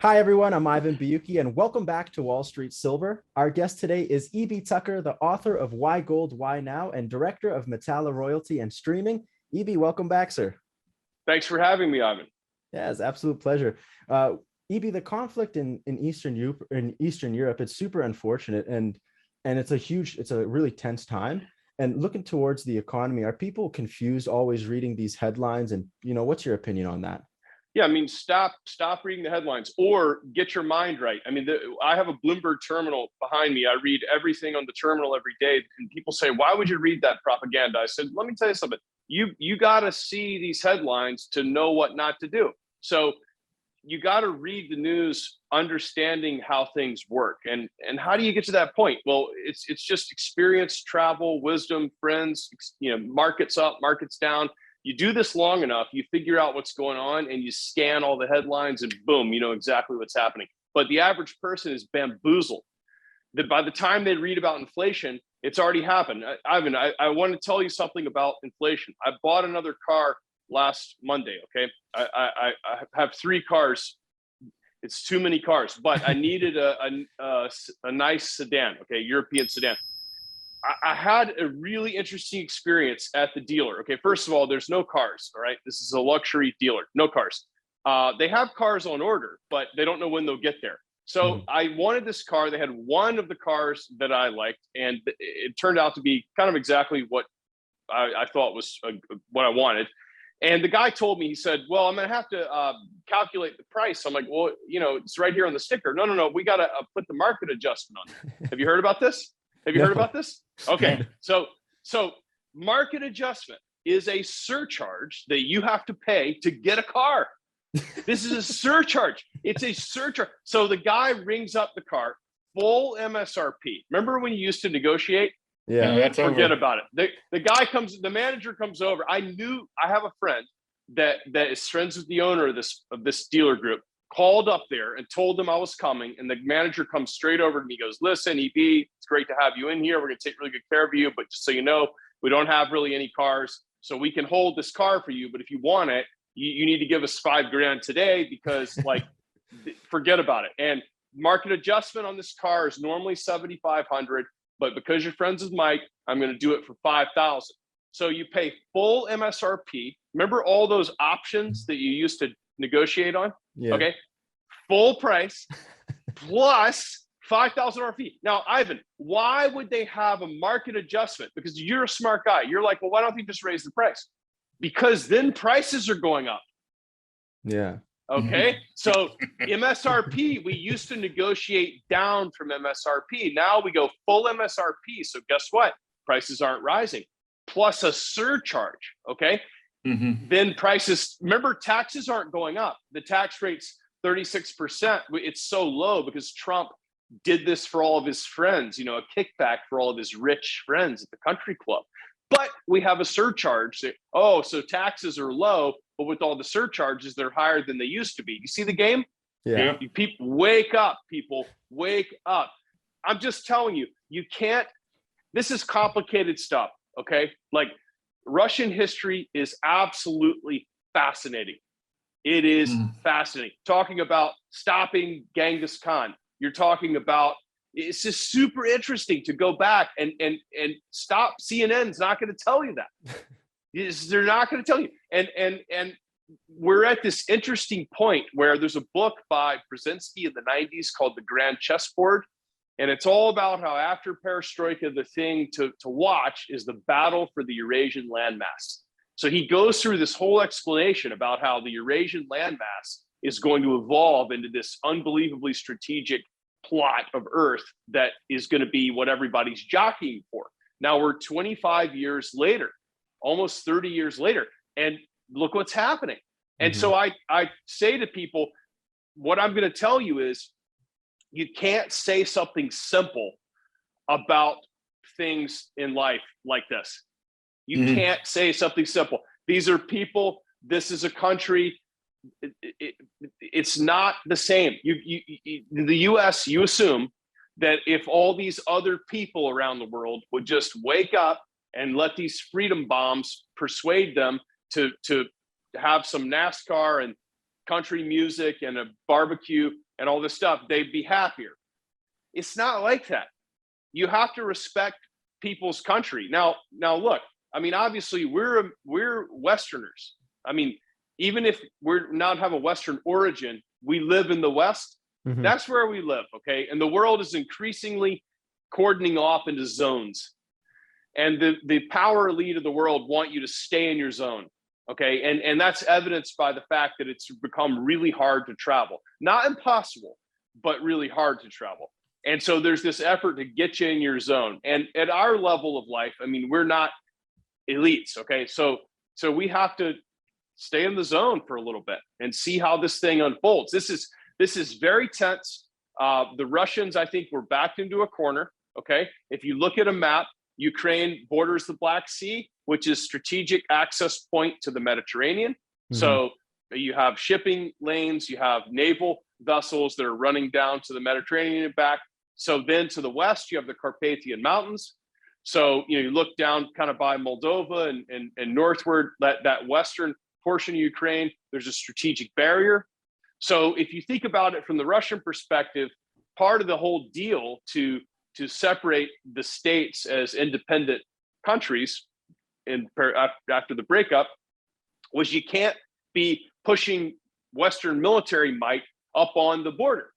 Hi, everyone. I'm Ivan Biuki, and welcome back to Wall Street Silver. Our guest today is E.B. Tucker, the author of Why Gold, Why Now, and director of Metalla Royalty and Streaming. E.B., welcome back, sir. Thanks for having me, Ivan. Yeah, it's an absolute pleasure. E.B., the conflict in Eastern Europe, it's super unfortunate, and it's a really tense time. And looking towards the economy, are people confused always reading these headlines? And what's your opinion on that? Yeah, I mean, stop reading the headlines or get your mind right. I mean, I have a Bloomberg terminal behind me. I read everything on the terminal every day, and people say, "Why would you read that propaganda?" I said, "Let me tell you something. You got to see these headlines to know what not to do. So you got to read the news, understanding how things work, and how do you get to that point? Well, it's just experience, travel, wisdom, friends. Markets up, markets down." You do this long enough, you figure out what's going on and you scan all the headlines and boom, you know exactly what's happening. But the average person is bamboozled. That by the time they read about inflation, it's already happened. Ivan, I want to tell you something about inflation. I bought another car last Monday, okay? I have 3 cars. It's too many cars, but I needed a nice sedan, okay, European sedan. I had a really interesting experience at the dealer. Okay, first of all, there's no cars. All right, this is a luxury dealer, no cars. They have cars on order, but they don't know when they'll get there. So I wanted this car. They had one of the cars that I liked, and it turned out to be kind of exactly what I thought was what I wanted. And the guy told me, he said, "Well, I'm going to have to calculate the price." I'm like, "Well, it's right here on the sticker." No, we got to put the market adjustment on there. Have you heard about this? Have you heard about this? Okay, so market adjustment is a surcharge that you have to pay to get a car. This is a surcharge. It's a surcharge. So the guy rings up the car, full MSRP. Remember when you used to negotiate? Yeah, that's Forget over. about it. The manager comes over. I have a friend that is friends with the owner of this dealer group. Called up there and told them I was coming, and the manager comes straight over to me. He goes, "Listen, EB, it's great to have you in here. We're going to take really good care of you, but just so you know, we don't have really any cars, so we can hold this car for you. But if you want it, you need to give us $5,000 today because forget about it." And market adjustment on this car is normally $7,500, but because you're friends with Mike, I'm going to do it for $5,000. So you pay full MSRP. Remember all those options that you used to negotiate on? Yeah. Okay, full price plus $5,000 fee. Now, Ivan, why would they have a market adjustment? Because you're a smart guy. You're like, well, why don't they just raise the price? Because then prices are going up. Yeah. Okay, so MSRP, we used to negotiate down from MSRP. Now we go full MSRP. So guess what? Prices aren't rising. Plus a surcharge. Okay. Then prices, remember, taxes aren't going up. The tax rate's 36%. It's so low because Trump did this for all of his friends, a kickback for all of his rich friends at the country club. But we have a surcharge. So taxes are low, but with all the surcharges, they're higher than they used to be. You see the game? Yeah. People, wake up, people, wake up. I'm just telling you, you can't, this is complicated stuff, okay? Like, Russian history is absolutely fascinating. It is fascinating. Talking about stopping Genghis Khan. You're talking about, it's just super interesting to go back and stop. CNN's not going to tell you that. They're not going to tell you. And we're at this interesting point where there's a book by Brzezinski in the 90s called The Grand Chessboard. And it's all about how after perestroika, the thing to watch is the battle for the Eurasian landmass. So he goes through this whole explanation about how the Eurasian landmass is going to evolve into this unbelievably strategic plot of Earth that is going to be what everybody's jockeying for. Now we're 25 years later, almost 30 years later, and look what's happening. And so I say to people, what I'm going to tell you is, you can't say something simple about things in life like this. You can't say something simple. These are people. This is a country. It's not the same. The U.S., you assume that if all these other people around the world would just wake up and let these freedom bombs persuade them to have some NASCAR and country music and a barbecue, and all this stuff, they'd be happier. It's not like that. You have to respect people's country. Now look, I mean, obviously we're Westerners. I mean, even if we're not have a Western origin, we live in the West. Mhm. That's where we live, okay? And the world is increasingly cordoning off into zones. And the power elite of the world want you to stay in your zone, okay? And that's evidenced by the fact that it's become really hard to travel. Not impossible, but really hard to travel. And so there's this effort to get you in your zone. And at our level of life, I mean, we're not elites, okay? So we have to stay in the zone for a little bit and see how this thing unfolds. This is very tense. The Russians, I think, were backed into a corner, okay? If you look at a map, Ukraine borders the Black Sea, which is strategic access point to the Mediterranean. Mm-hmm. So you have shipping lanes, you have naval vessels that are running down to the Mediterranean and back. So then to the west, you have the Carpathian Mountains. So, you look down kind of by Moldova and northward, that western portion of Ukraine, there's a strategic barrier. So if you think about it from the Russian perspective, part of the whole deal to separate the states as independent countries after the breakup was you can't be pushing Western military might up on the border.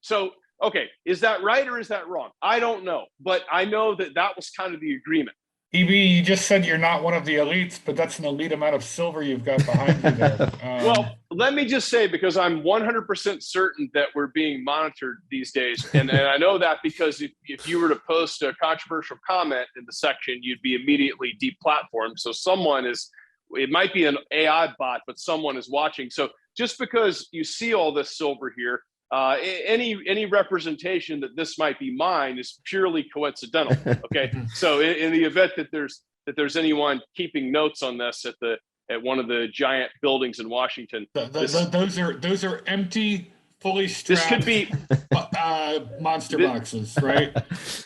So, okay, is that right or is that wrong? I don't know, but I know that was kind of the agreement. EB, you just said you're not one of the elites, but that's an elite amount of silver you've got behind you there. Well, let me just say, because I'm 100% certain that we're being monitored these days. And I know that because if you were to post a controversial comment in the section, you'd be immediately deplatformed. So it might be an AI bot, but someone is watching. So just because you see all this silver here, any representation that this might be mine is purely coincidental. Okay, so in the event that there's anyone keeping notes on this at one of the giant buildings in Washington, those are empty, fully strapped. This could be monster boxes, right?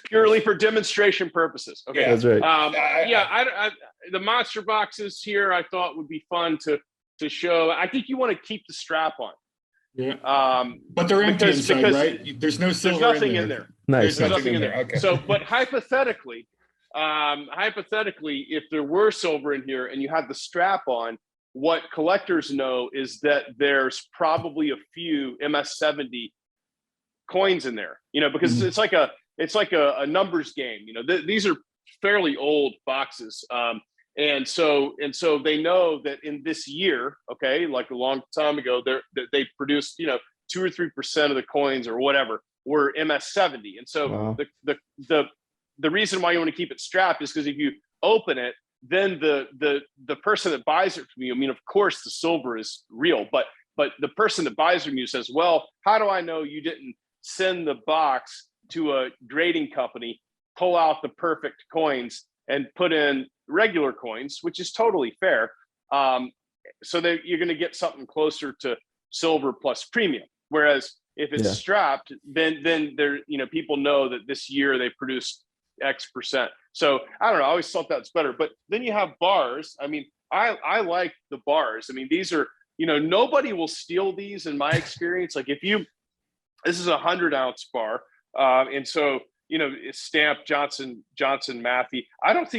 Purely for demonstration purposes. Okay, that's right. The monster boxes here I thought would be fun to show. I think you want to keep the strap on. Yeah. But they're empty inside, right? There's no silver. There's nothing in there. Nice. There's nothing in there. Okay. So, but hypothetically, if there were silver in here and you had the strap on, what collectors know is that there's probably a few MS-70 coins in there. Because it's like a numbers game. These are fairly old boxes. And so they know that in this year, okay, like a long time ago, they produced, 2 or 3% of the coins or whatever were MS-70. And so wow. the reason why you want to keep it strapped is because if you open it, then the person that buys it from you, I mean, of course the silver is real, but the person that buys from you says, well, how do I know you didn't send the box to a grading company, pull out the perfect coins and put in regular coins, which is totally fair. So that you're going to get something closer to silver plus premium. Whereas if it's strapped, then there, people know that this year they produced X percent. So I don't know. I always thought that's better. But then you have bars. I mean, I like the bars. I mean, these are, nobody will steal these in my experience. Like this is a 100-ounce bar. And so, it's stamped Johnson Matthey. I don't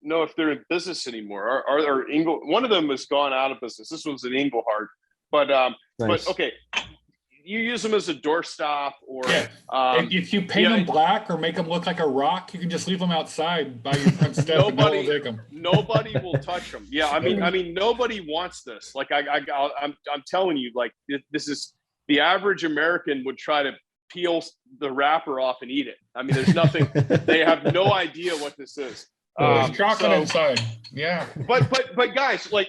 know if they're in business anymore. Or one of them has gone out of business. This one's an Engelhard, but nice. But okay, you use them as a doorstop, or if you paint them black or make them look like a rock, you can just leave them outside by your front step. Nobody will touch them. Yeah, I mean, nobody wants this. Like I'm telling you, like this is the average American would try to peel the wrapper off and eat it. I mean, there's nothing. They have no idea what this is. There's chocolate inside. Yeah. But guys, like,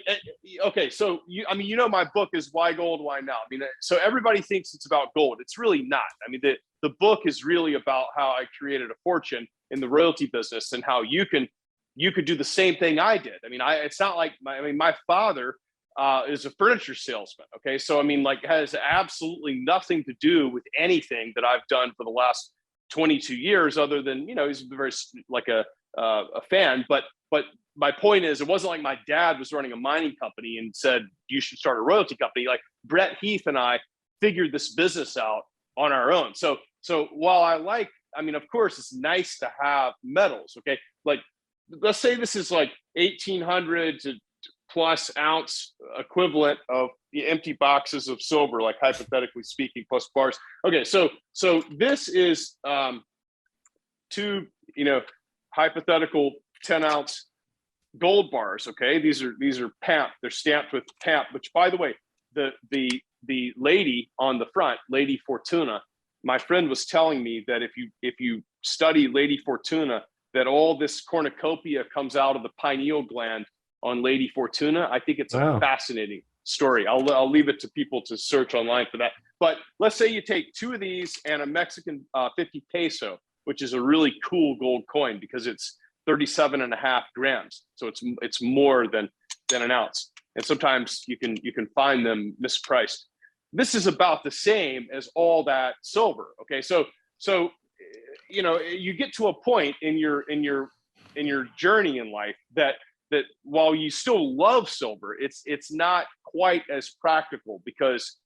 okay, so my book is Why Gold, Why Now? I mean, so everybody thinks it's about gold. It's really not. I mean, the book is really about how I created a fortune in the royalty business and how you could do the same thing I did. I mean, it's not like my father is a furniture salesman. Okay. So, I mean, like, has absolutely nothing to do with anything that I've done for the last 22 years, other than, he's very like a fan, but my point is, it wasn't like my dad was running a mining company and said, you should start a royalty company. Like Brett Heath and I figured this business out on our own. So while I mean, of course, it's nice to have metals. Okay, like let's say this is like 1,800 to plus ounce equivalent of the empty boxes of silver, like hypothetically speaking, plus bars. Okay, so this is two, hypothetical 10-ounce gold bars. Okay, these are PAMP. They're stamped with PAMP. Which, by the way, the lady on the front, Lady Fortuna, my friend was telling me that if you study Lady Fortuna, that all this cornucopia comes out of the pineal gland on Lady Fortuna. I think it's a fascinating story. I'll leave it to people to search online for that. But let's say you take two of these and a Mexican 50 peso, which is a really cool gold coin because it's 37.5 grams. So it's more than an ounce. And sometimes you can find them mispriced. This is about the same as all that silver. Okay, so you get to a point in your journey in life that while you still love silver, it's not quite as practical because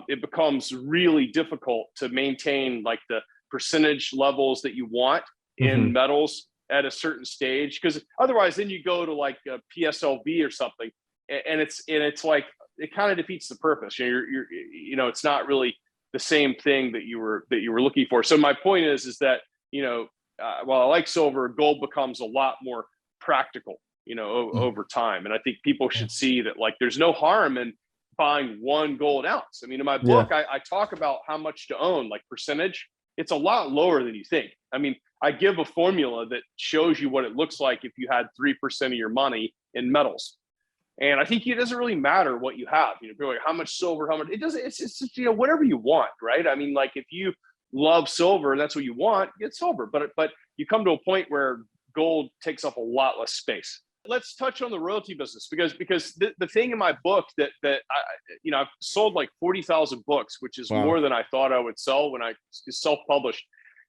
it becomes really difficult to maintain like the percentage levels that you want in metals at a certain stage, because otherwise then you go to like a PSLV or something, and it's like it kind of defeats the purpose. You're it's not really the same thing that you were looking for. So my point is that while I like silver, gold becomes a lot more practical over time. And I think people should see that like there's no harm in buying one gold ounce. I mean, in my book, I talk about how much to own, like percentage. It's a lot lower than you think. I mean, I give a formula that shows you what it looks like if you had 3% of your money in metals. And I think it doesn't really matter what you have. People are like, how much silver, how much, it doesn't, it's just, whatever you want, right? I mean, like if you love silver and that's what you want, get silver. But you come to a point where gold takes up a lot less space. Let's touch on the royalty business because the thing in my book that I've sold like 40,000 books, which is more than I thought I would sell when I self-published.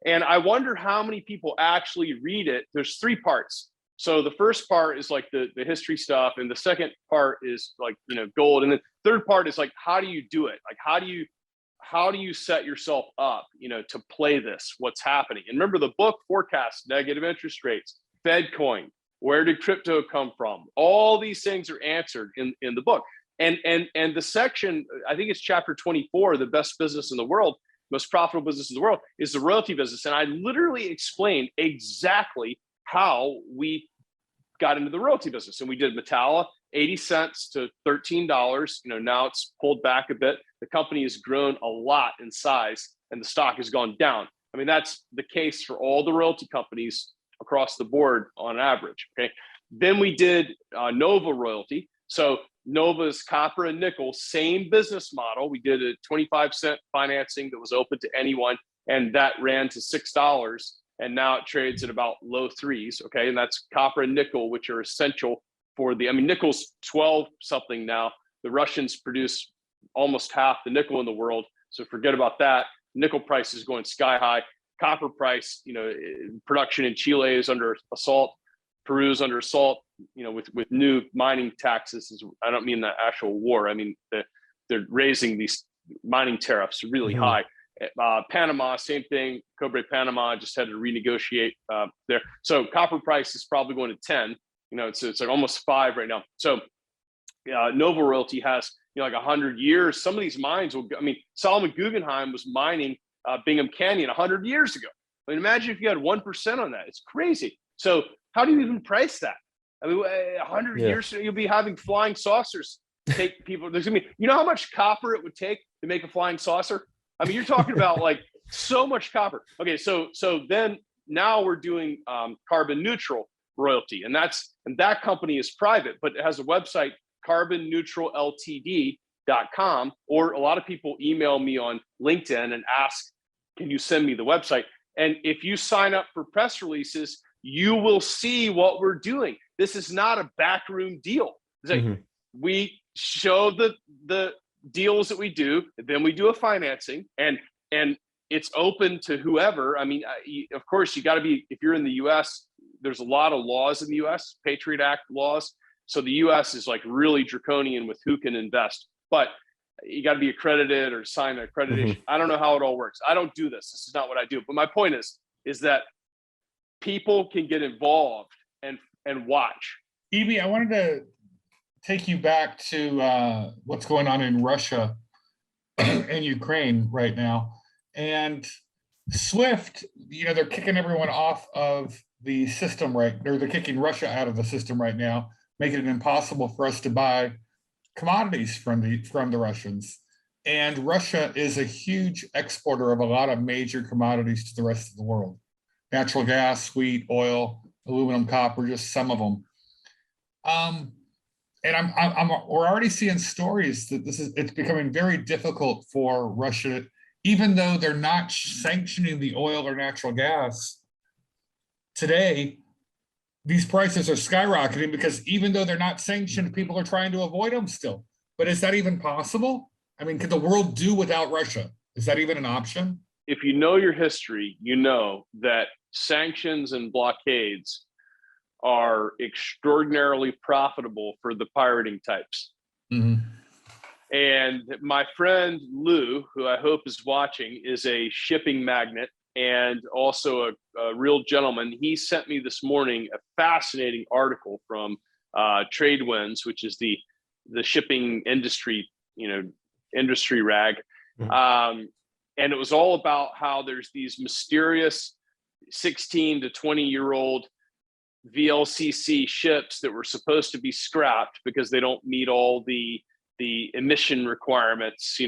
And I wonder how many people actually read it. There's 3 parts. So the first part is like the history stuff, and the second part is like gold, and the third part is like how do you do it? Like how do you set yourself up to play this? What's happening? And remember, the book forecasts negative interest rates, Fed coin. Where did crypto come from? All these things are answered in the book. And the section, I think it's chapter 24, the best business in the world, most profitable business in the world, is the royalty business. And I literally explained exactly how we got into the royalty business. And we did Metalla, 80 cents to $13. Now it's pulled back a bit. The company has grown a lot in size and the stock has gone down. I mean, that's the case for all the royalty companies across the board on average. Okay. Then we did Nova royalty. So Nova's copper and nickel, same business model. We did a 25-cent financing that was open to anyone, and that ran to $6. And now it trades at about low 3s. Okay. And that's copper and nickel, which are essential for nickel's 12 something now. The Russians produce almost half the nickel in the world. So forget about that. Nickel price is going sky high. Copper price, production in Chile is under assault. Peru is under assault, with new mining taxes. I don't mean the actual war. I mean, they're raising these mining tariffs really high. Panama, same thing. Cobre Panama just had to renegotiate there. So copper price is probably going to 10. It's like almost 5 right now. So Nova Royalty has like 100 years. Some of these mines will. I mean, Solomon Guggenheim was mining Bingham Canyon 100 years ago. I mean, imagine if you had 1% on that. It's crazy. So how do you even price that? I mean, 100 years you'll be having flying saucers take people. There's gonna be. How much copper it would take to make a flying saucer? I mean, you're talking about like so much copper. Okay, so then now we're doing carbon neutral royalty, and that company is private, but it has a website, carbonneutralltd.com, or a lot of people email me on LinkedIn and ask, can you send me the website? And if you sign up for press releases, you will see what we're doing. This is not a backroom deal. It's like we show the deals that we do, then we do a financing, and it's open to whoever. I mean, of course, you got to be, if you're in the US, there's a lot of laws in the US, Patriot Act laws. So the US is like really draconian with who can invest. But you got to be accredited or sign an accreditation. I don't know how it all works. I don't do this. This is not what I do. But my point is that people can get involved and watch. EB, I wanted to take you back to what's going on in Russia and Ukraine right now. And SWIFT, they're kicking everyone off of the system, right? They're kicking Russia out of the system right now, making it impossible for us to buy commodities from the Russians. And Russia is a huge exporter of a lot of major commodities to the rest of the world. Natural gas, wheat, oil, aluminum, copper, just some of them. And we're already seeing stories that it's becoming very difficult for Russia, even though they're not sanctioning the oil or natural gas. Today, these prices are skyrocketing because even though they're not sanctioned, people are trying to avoid them still. But is that even possible? I mean, could the world do without Russia? Is that even an option? If you know your history, you know that sanctions and blockades are extraordinarily profitable for the pirating types. Mm-hmm. And my friend Lou, who I hope is watching, is a shipping magnate and also a real gentleman. He sent me this morning a fascinating article from Tradewinds, which is the shipping industry, industry rag. And it was all about how there's these mysterious 16 to 20-year-old VLCC ships that were supposed to be scrapped because they don't meet all the emission requirements,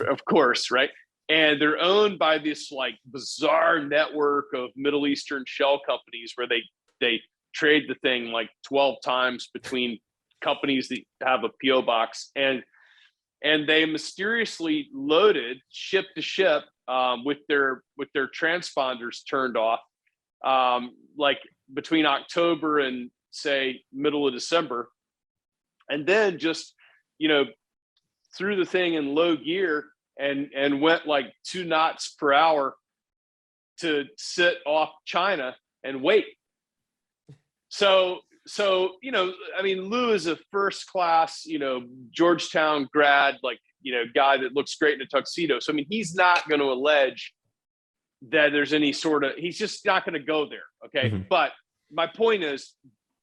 of course, right? And they're owned by this like bizarre network of Middle Eastern shell companies where they trade the thing like 12 times between companies that have a PO box, and they mysteriously loaded ship to ship with their transponders turned off, like between October and say middle of December, and then just threw the thing in low gear and went like 2 knots per hour to sit off China and wait. So I mean, Lou is a first class, Georgetown grad, guy that looks great in a tuxedo. So I mean, he's not going to allege that there's any sort of, he's just not going to go there. Okay. Mm-hmm. But my point is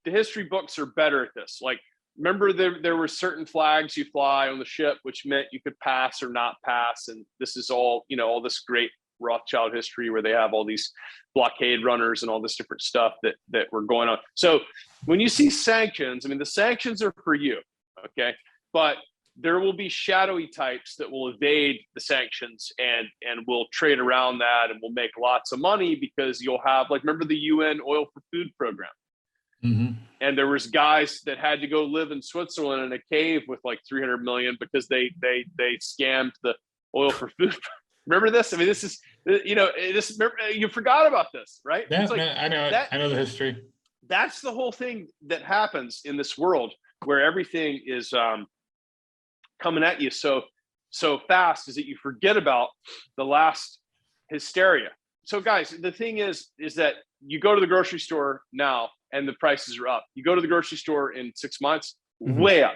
the history books are better at this. Like, remember there were certain flags you fly on the ship, which meant you could pass or not pass. And this is all, all this great Rothschild history where they have all these blockade runners and all this different stuff that were going on. So when you see sanctions, I mean, the sanctions are for you. Okay. But there will be shadowy types that will evade the sanctions and will trade around that and will make lots of money because you'll have, like, remember the UN oil for food program? Mm-hmm. And there was guys that had to go live in Switzerland in a cave with like 300 million because they scammed the oil for food. Remember this? I mean, this is, you forgot about this, right? Yeah, it's like, I know the history. That's the whole thing that happens in this world where everything is coming at you so fast, is that you forget about the last hysteria. So guys, the thing is that you go to the grocery store now and the prices are up. You go to the grocery store in 6 months, mm-hmm. way up.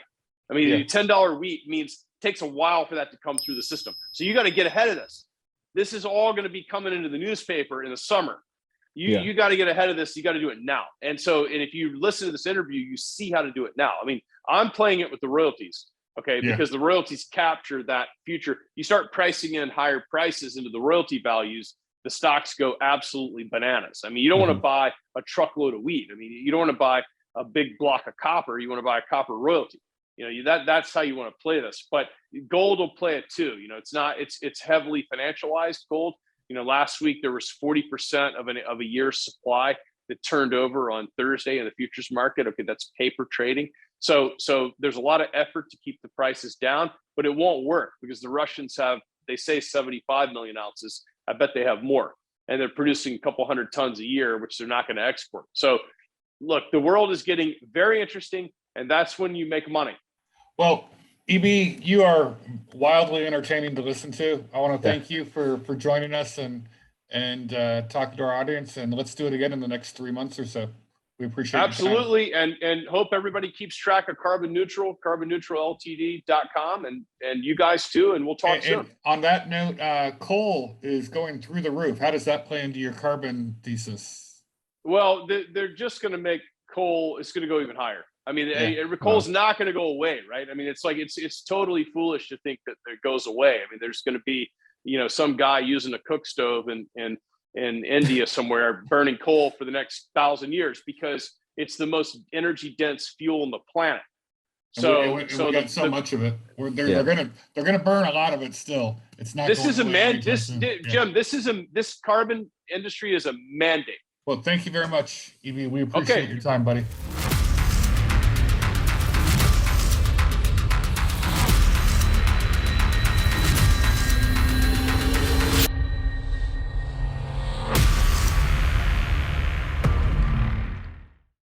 I mean, $10 wheat means it takes a while for that to come through the system. So you got to get ahead of this. This is all going to be coming into the newspaper in the summer. You got to get ahead of this. You got to do it now. And if you listen to this interview, you see how to do it now. I mean, I'm playing it with the royalties. Okay, because the royalties capture that future. You start pricing in higher prices into the royalty values, the stocks go absolutely bananas. I mean, you don't want to buy a truckload of wheat. I mean, you don't want to buy a big block of copper. You want to buy a copper royalty. That's how you want to play this. But gold will play it too. It's heavily financialized gold. Last week there was 40% of a year's supply that turned over on Thursday in the futures market. Okay, that's paper trading. So there's a lot of effort to keep the prices down, but it won't work because the Russians they say 75 million ounces. I bet they have more, and they're producing a couple hundred tons a year, which they're not going to export. So look, the world is getting very interesting, and that's when you make money. Well, EB, you are wildly entertaining to listen to. I want to thank you for joining us and talking to our audience, and let's do it again in the next 3 months or so. We appreciate your time. Absolutely. And hope everybody keeps track of carbonneutralltd.com and you guys too. And we'll talk soon. And on that note, coal is going through the roof. How does that play into your carbon thesis? Well, they're just going to make coal, it's going to go even higher. I mean, coal's not going to go away, right? I mean, it's like, it's totally foolish to think that it goes away. I mean, there's going to be, some guy using a cook stove in India somewhere burning coal for the next 1,000 years because it's the most energy dense fuel on the planet. So we got so much of it. They're gonna burn a lot of it still. It's not. This carbon industry is a mandate. Well, thank you very much, Evie. We appreciate your time, buddy.